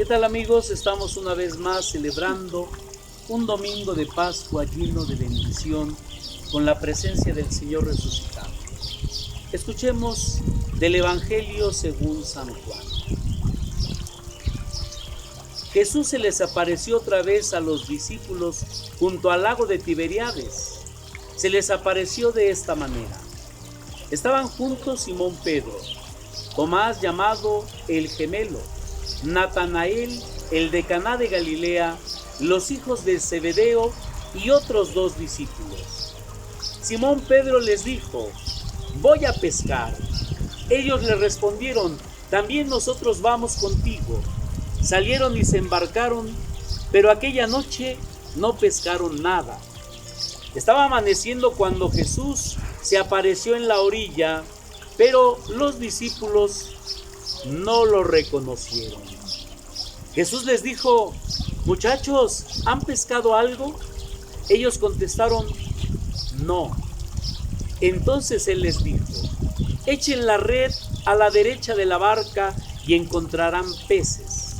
¿Qué tal, amigos? Estamos una vez más celebrando un domingo de Pascua lleno de bendición con la presencia del Señor resucitado. Escuchemos del Evangelio según San Juan. Jesús se les apareció otra vez a los discípulos junto al lago de Tiberíades. Se les apareció de esta manera. Estaban juntos Simón Pedro, Tomás llamado el gemelo, Natanael, el de Caná de Galilea, los hijos de Zebedeo y otros 2 discípulos. Simón Pedro les dijo: voy a pescar. Ellos le respondieron: también nosotros vamos contigo. Salieron y se embarcaron, pero aquella noche no pescaron nada. Estaba amaneciendo cuando Jesús se apareció en la orilla, pero los discípulos no lo reconocieron. Jesús les dijo: muchachos, ¿han pescado algo? Ellos contestaron: no. Entonces Él les dijo: echen la red a la derecha de la barca y encontrarán peces.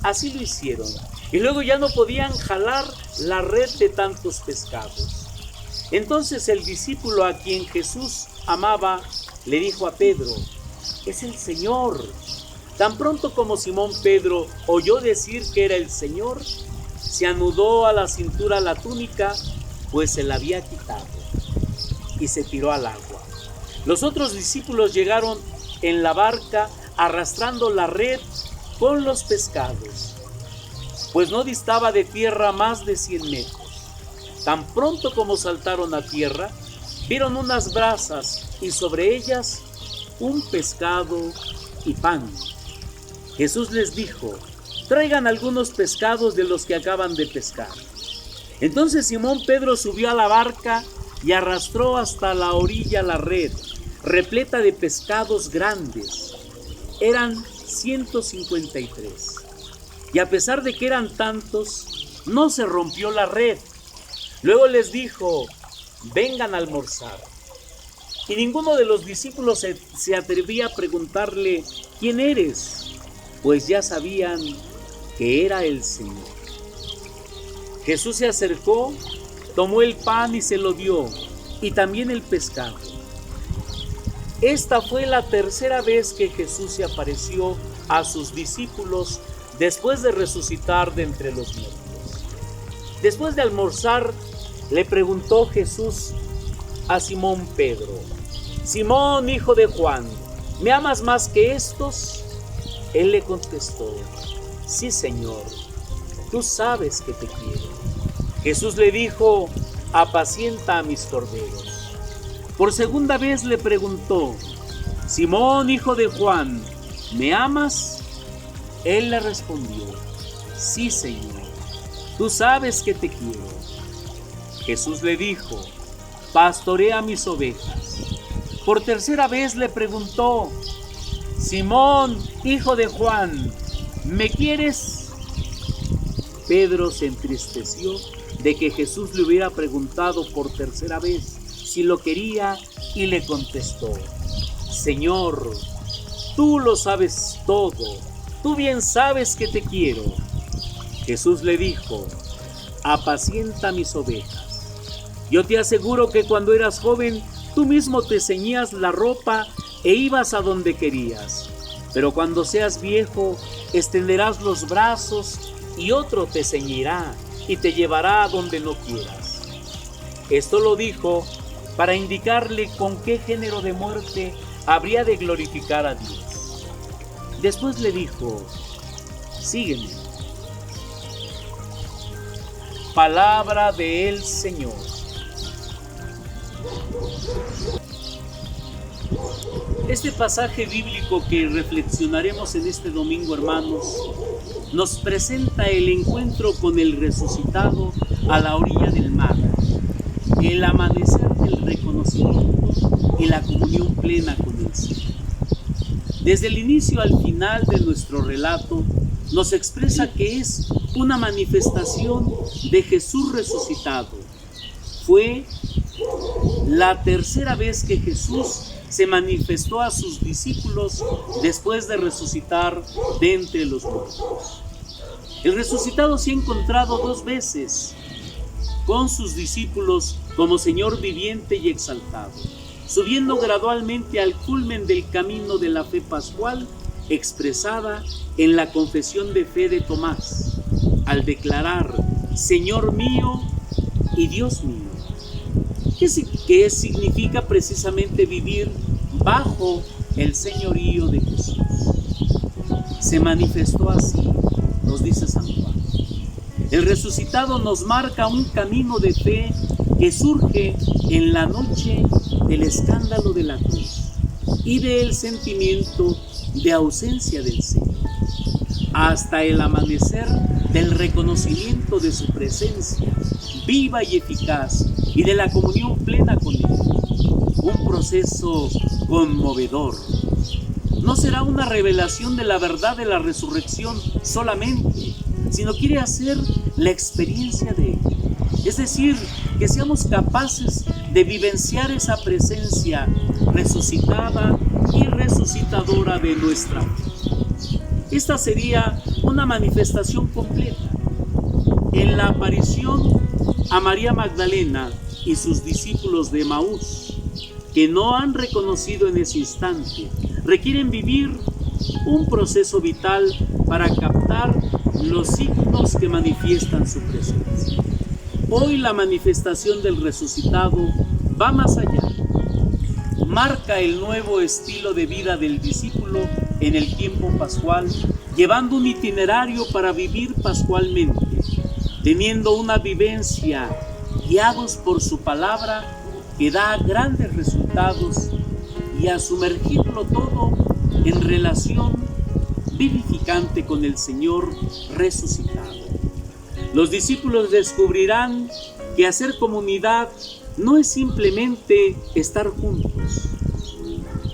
Así lo hicieron, y luego ya no podían jalar la red de tantos pescados. Entonces el discípulo a quien Jesús amaba le dijo a Pedro: es el Señor. Tan pronto como Simón Pedro oyó decir que era el Señor, se anudó a la cintura la túnica, pues se la había quitado, y se tiró al agua. Los otros discípulos llegaron en la barca arrastrando la red con los pescados, pues no distaba de tierra más de 100 metros. Tan pronto como saltaron a tierra, vieron unas brasas y sobre ellas un pescado y pan. Jesús les dijo: traigan algunos pescados de los que acaban de pescar. Entonces Simón Pedro subió a la barca y arrastró hasta la orilla la red, repleta de pescados grandes. Eran 153. Y a pesar de que eran tantos, no se rompió la red. Luego les dijo: vengan a almorzar. Y ninguno de los discípulos se atrevía a preguntarle: ¿quién eres? Pues ya sabían que era el Señor. Jesús se acercó, tomó el pan y se lo dio, y también el pescado. Esta fue la tercera vez que Jesús se apareció a sus discípulos después de resucitar de entre los muertos. Después de almorzar, le preguntó Jesús a Simón Pedro: Simón, hijo de Juan, ¿me amas más que estos? Él le contestó: sí, Señor, tú sabes que te quiero. Jesús le dijo: apacienta a mis corderos. Por segunda vez le preguntó: Simón, hijo de Juan, ¿me amas? Él le respondió: sí, Señor, tú sabes que te quiero. Jesús le dijo: pastorea mis ovejas. Por tercera vez le preguntó: Simón, hijo de Juan, ¿me quieres? Pedro se entristeció de que Jesús le hubiera preguntado por tercera vez si lo quería y le contestó: Señor, tú lo sabes todo, tú bien sabes que te quiero. Jesús le dijo: apacienta mis ovejas. Yo te aseguro que cuando eras joven, tú mismo te ceñías la ropa e ibas a donde querías. Pero cuando seas viejo, extenderás los brazos y otro te ceñirá y te llevará a donde no quieras. Esto lo dijo para indicarle con qué género de muerte habría de glorificar a Dios. Después le dijo: sígueme. Palabra del Señor. Este pasaje bíblico que reflexionaremos en este domingo, hermanos, nos presenta el encuentro con el resucitado a la orilla del mar, el amanecer del reconocimiento y la comunión plena con el Señor. Desde el inicio al final de nuestro relato, nos expresa que es una manifestación de Jesús resucitado. Fue la tercera vez que Jesús se manifestó a sus discípulos después de resucitar de entre los muertos. El resucitado se ha encontrado 2 veces con sus discípulos como Señor viviente y exaltado, subiendo gradualmente al culmen del camino de la fe pascual expresada en la confesión de fe de Tomás, al declarar: Señor mío y Dios mío. ¿Qué significa precisamente vivir bajo el señorío de Jesús? Se manifestó así, nos dice San Juan. El resucitado nos marca un camino de fe que surge en la noche del escándalo de la cruz y del sentimiento de ausencia del Señor, hasta el amanecer del reconocimiento de su presencia viva y eficaz y de la comunión plena con Él. Un proceso conmovedor. No será una revelación de la verdad de la resurrección solamente, sino quiere hacer la experiencia de Él. Es decir, que seamos capaces de vivenciar esa presencia resucitada y resucitadora de nuestra fe. Esta sería una manifestación completa. En la aparición a María Magdalena y sus discípulos de Emaús, que no han reconocido en ese instante, requieren vivir un proceso vital para captar los signos que manifiestan su presencia. Hoy la manifestación del resucitado va más allá. Marca el nuevo estilo de vida del discípulo en el tiempo pascual, llevando un itinerario para vivir pascualmente, teniendo una vivencia guiados por su palabra que da grandes resultados, y a sumergirlo todo en relación vivificante con el Señor resucitado. Los discípulos descubrirán que hacer comunidad no es simplemente estar juntos,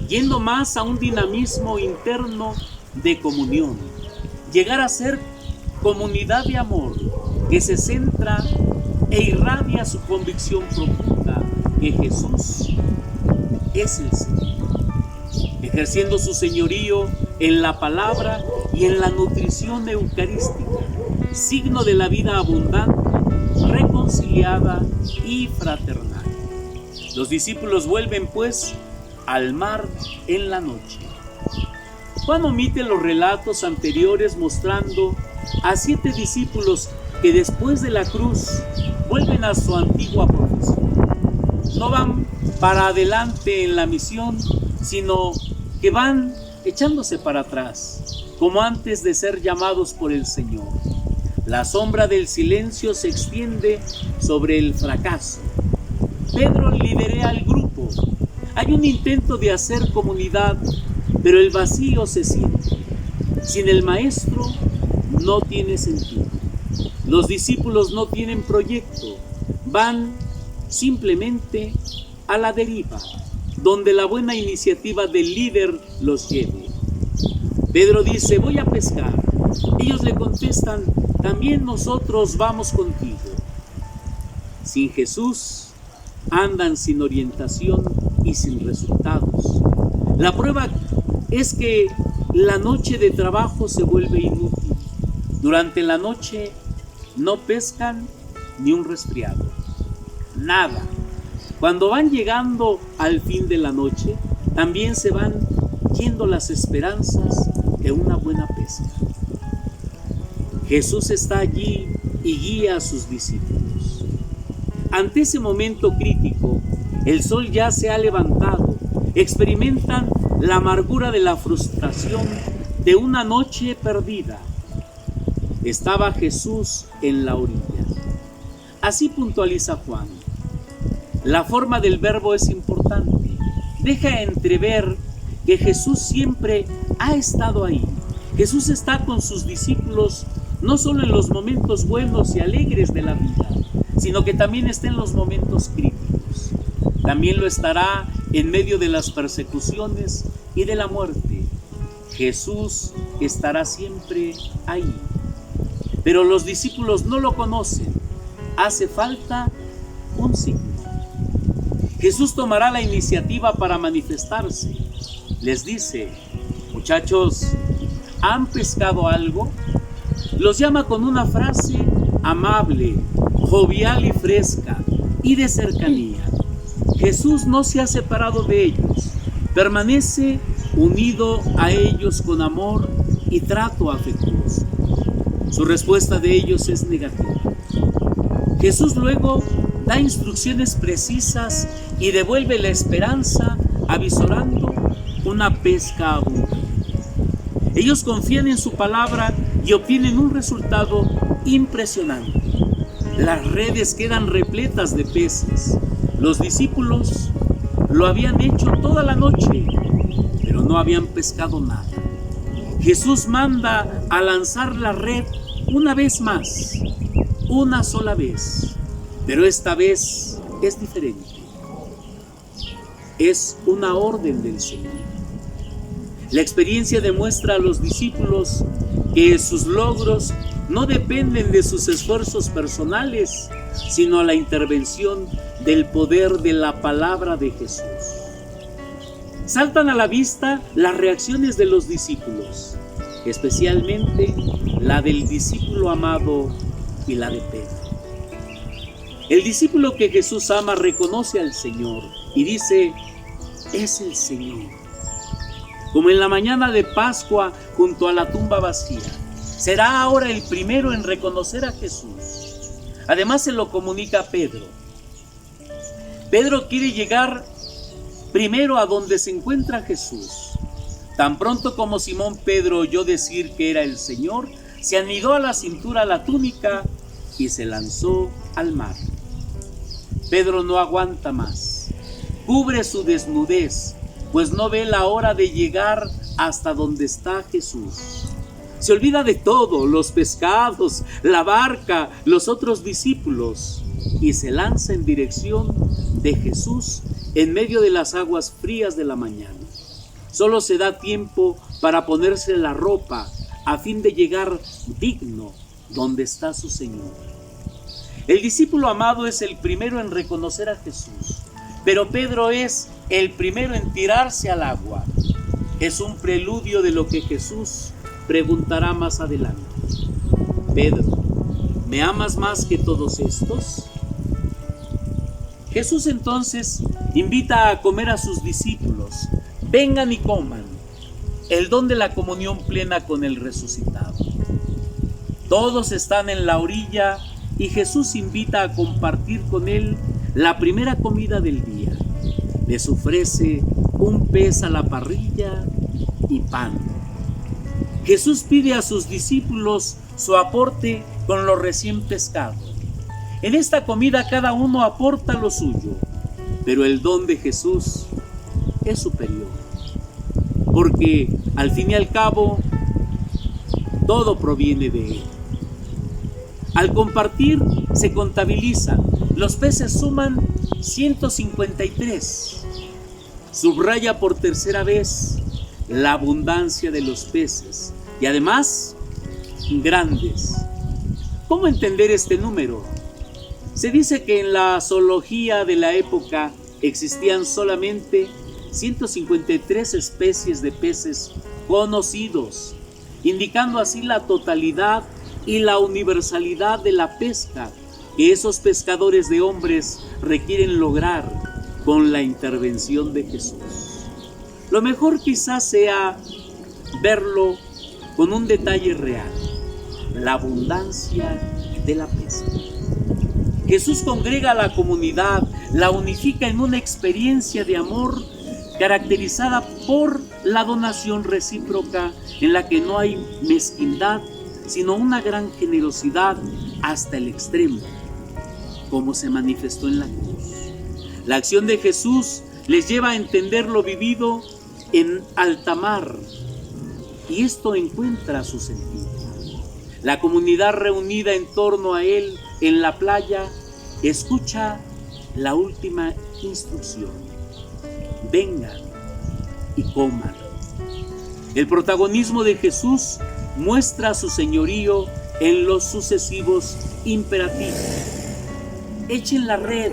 yendo más a un dinamismo interno de comunión, llegar a ser comunidad de amor que se centra e irradia su convicción profunda que Jesús es el Señor, ejerciendo su señorío en la palabra y en la nutrición eucarística, signo de la vida abundante, reconciliada y fraternal. Los discípulos vuelven pues al mar en la noche. Juan omite los relatos anteriores mostrando a 7 discípulos que después de la cruz vuelven a su antigua profesión. No van para adelante en la misión, sino que van echándose para atrás, como antes de ser llamados por el Señor. La sombra del silencio se extiende sobre el fracaso. Pedro lidera al grupo. Hay un intento de hacer comunidad, pero el vacío se siente. Sin el maestro no tiene sentido. Los discípulos no tienen proyecto, van simplemente a la deriva, donde la buena iniciativa del líder los lleve. Pedro dice: voy a pescar. Ellos le contestan: también nosotros vamos contigo. Sin Jesús andan sin orientación y sin resultados. La prueba es que la noche de trabajo se vuelve inútil. Durante la noche no pescan ni un resfriado, nada. Cuando van llegando al fin de la noche, también se van yendo las esperanzas de una buena pesca. Jesús está allí y guía a sus discípulos. Ante ese momento crítico, el sol ya se ha levantado. Experimentan la amargura de la frustración de una noche perdida. Estaba Jesús en la orilla. Así puntualiza Juan. La forma del verbo es importante. Deja entrever que Jesús siempre ha estado ahí. Jesús está con sus discípulos no solo en los momentos buenos y alegres de la vida, sino que también está en los momentos críticos. También lo estará en medio de las persecuciones y de la muerte. Jesús estará siempre ahí. Pero los discípulos no lo conocen. Hace falta un signo. Jesús tomará la iniciativa para manifestarse. Les dice: muchachos, ¿han pescado algo? los llama con una frase amable, jovial y fresca, y de cercanía. Jesús no se ha separado de ellos, permanece unido a ellos con amor y trato afectuoso. Su respuesta de ellos es negativa. Jesús luego da instrucciones precisas y devuelve la esperanza, avisorando una pesca abundante. Ellos confían en su palabra y obtienen un resultado impresionante. Las redes quedan repletas de peces. Los discípulos lo habían hecho toda la noche, pero no habían pescado nada. Jesús manda a lanzar la red una vez más, una sola vez, pero esta vez es diferente. Es una orden del Señor. La experiencia demuestra a los discípulos que sus logros no dependen de sus esfuerzos personales, sino a la intervención del poder de la palabra de Jesús. Saltan a la vista las reacciones de los discípulos, especialmente la del discípulo amado y la de Pedro. El discípulo que Jesús ama reconoce al Señor y dice: es el Señor. Como en la mañana de Pascua junto a la tumba vacía, será ahora el primero en reconocer a Jesús. Además se lo comunica a Pedro. Pedro quiere llegar primero a donde se encuentra Jesús. Tan pronto como Simón Pedro oyó decir que era el Señor, se anidó a la cintura la túnica y se lanzó al mar. Pedro no aguanta más. Cubre su desnudez, pues no ve la hora de llegar hasta donde está Jesús. Se olvida de todo, los pescados, la barca, los otros discípulos, y se lanza en dirección de Jesús en medio de las aguas frías de la mañana. Solo se da tiempo para ponerse la ropa a fin de llegar digno donde está su Señor. El discípulo amado es el primero en reconocer a Jesús, pero Pedro es el primero en tirarse al agua. Es un preludio de lo que Jesús preguntará más adelante. Pedro, ¿me amas más que todos estos? Jesús entonces invita a comer a sus discípulos. Vengan y coman, el don de la comunión plena con el resucitado. Todos están en la orilla y Jesús invita a compartir con él la primera comida del día. Les ofrece un pez a la parrilla y pan. Jesús pide a sus discípulos su aporte con lo recién pescado. En esta comida cada uno aporta lo suyo, pero el don de Jesús es superior, porque al fin y al cabo todo proviene de Él. Al compartir se contabiliza, los peces suman 153. Subraya por tercera vez la abundancia de los peces y además grandes. ¿Cómo entender este número? Se dice que en la zoología de la época existían solamente 153 especies de peces conocidos, indicando así la totalidad y la universalidad de la pesca que esos pescadores de hombres requieren lograr con la intervención de Jesús. Lo mejor quizás sea verlo con un detalle real: la abundancia de la pesca. Jesús congrega a la comunidad, la unifica en una experiencia de amor caracterizada por la donación recíproca, en la que no hay mezquindad, sino una gran generosidad hasta el extremo, como se manifestó en la cruz. La acción de Jesús les lleva a entender lo vivido en alta mar, y esto encuentra su sentido. La comunidad reunida en torno a Él en la playa escucha la última instrucción: vengan y coman. El protagonismo de Jesús muestra su señorío en los sucesivos imperativos. Echen la red,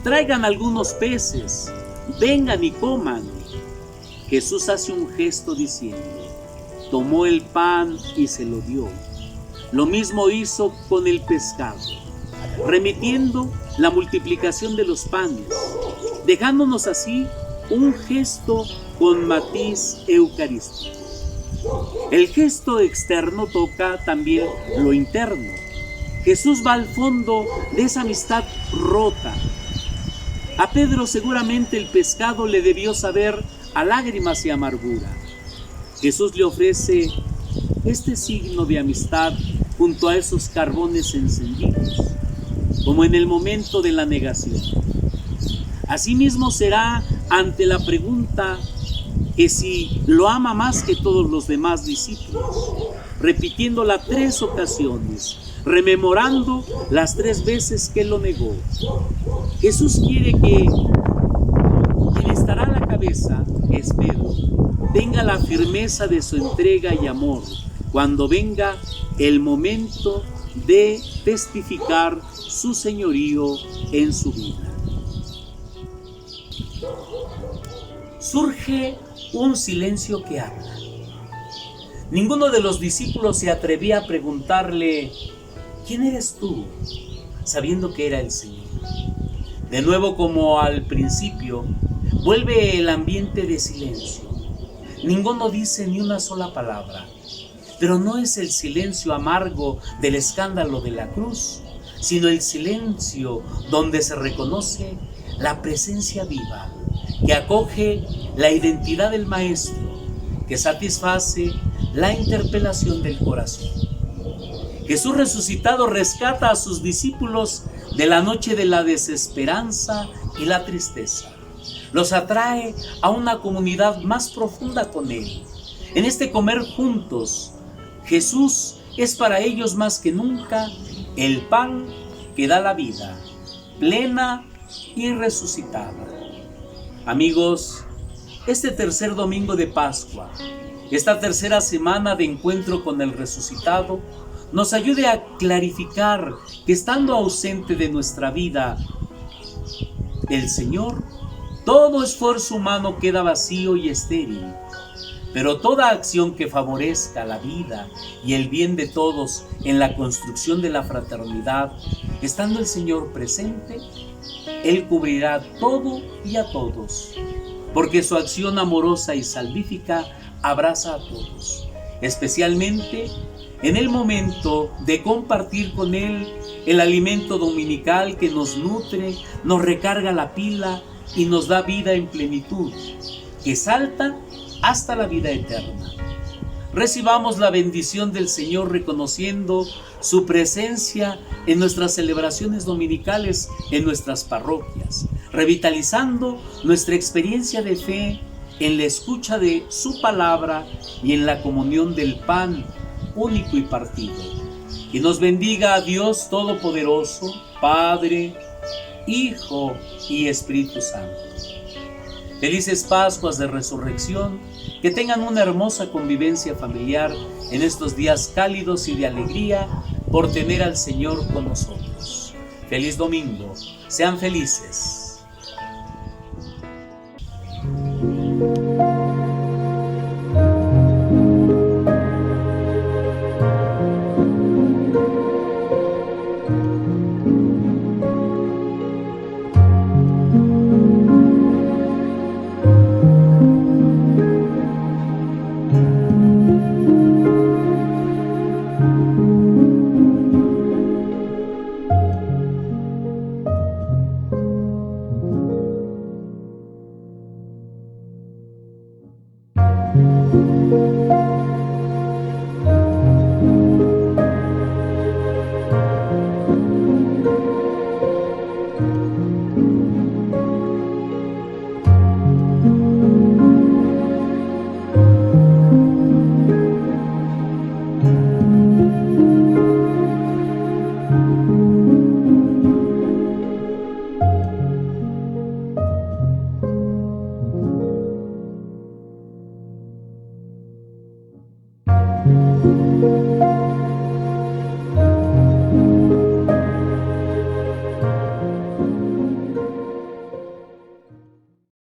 traigan algunos peces, vengan y coman. Jesús hace un gesto diciendo: tomó el pan y se lo dio. Lo mismo hizo con el pescado, remitiendo la multiplicación de los panes, dejándonos así un gesto con matiz eucarístico. El gesto externo toca también lo interno. Jesús va al fondo de esa amistad rota. A Pedro seguramente el pescado le debió saber a lágrimas y amargura. Jesús le ofrece este signo de amistad junto a esos carbones encendidos, como en el momento de la negación. Asimismo será ante la pregunta que si lo ama más que todos los demás discípulos, repitiéndola 3 ocasiones, rememorando las 3 veces que lo negó. Jesús quiere que quien estará a la cabeza, es Pedro, tenga la firmeza de su entrega y amor cuando venga el momento de testificar su señorío en su vida. Surge un silencio que habla. Ninguno de los discípulos se atrevía a preguntarle: ¿quién eres tú?, sabiendo que era el Señor. De nuevo, como al principio, vuelve el ambiente de silencio. Ninguno dice ni una sola palabra. Pero no es el silencio amargo del escándalo de la cruz, sino el silencio donde se reconoce la presencia viva, que acoge la identidad del Maestro, que satisface la interpelación del corazón. Jesús resucitado rescata a sus discípulos de la noche de la desesperanza y la tristeza. Los atrae a una comunidad más profunda con Él. En este comer juntos, Jesús es para ellos más que nunca el pan que da la vida, plena y resucitada. Amigos, este tercer domingo de Pascua, esta tercera semana de encuentro con el resucitado, nos ayude a clarificar que estando ausente de nuestra vida el Señor, todo esfuerzo humano queda vacío y estéril. Pero toda acción que favorezca la vida y el bien de todos en la construcción de la fraternidad, estando el Señor presente, Él cubrirá todo y a todos, porque su acción amorosa y salvífica abraza a todos, especialmente en el momento de compartir con Él el alimento dominical que nos nutre, nos recarga la pila y nos da vida en plenitud, que salta hasta la vida eterna. Recibamos la bendición del Señor reconociendo su presencia en nuestras celebraciones dominicales, en nuestras parroquias, revitalizando nuestra experiencia de fe en la escucha de su palabra y en la comunión del pan único y partido. Que nos bendiga a Dios Todopoderoso, Padre, Hijo y Espíritu Santo. Felices Pascuas de Resurrección, que tengan una hermosa convivencia familiar en estos días cálidos y de alegría por tener al Señor con nosotros. Feliz domingo, sean felices.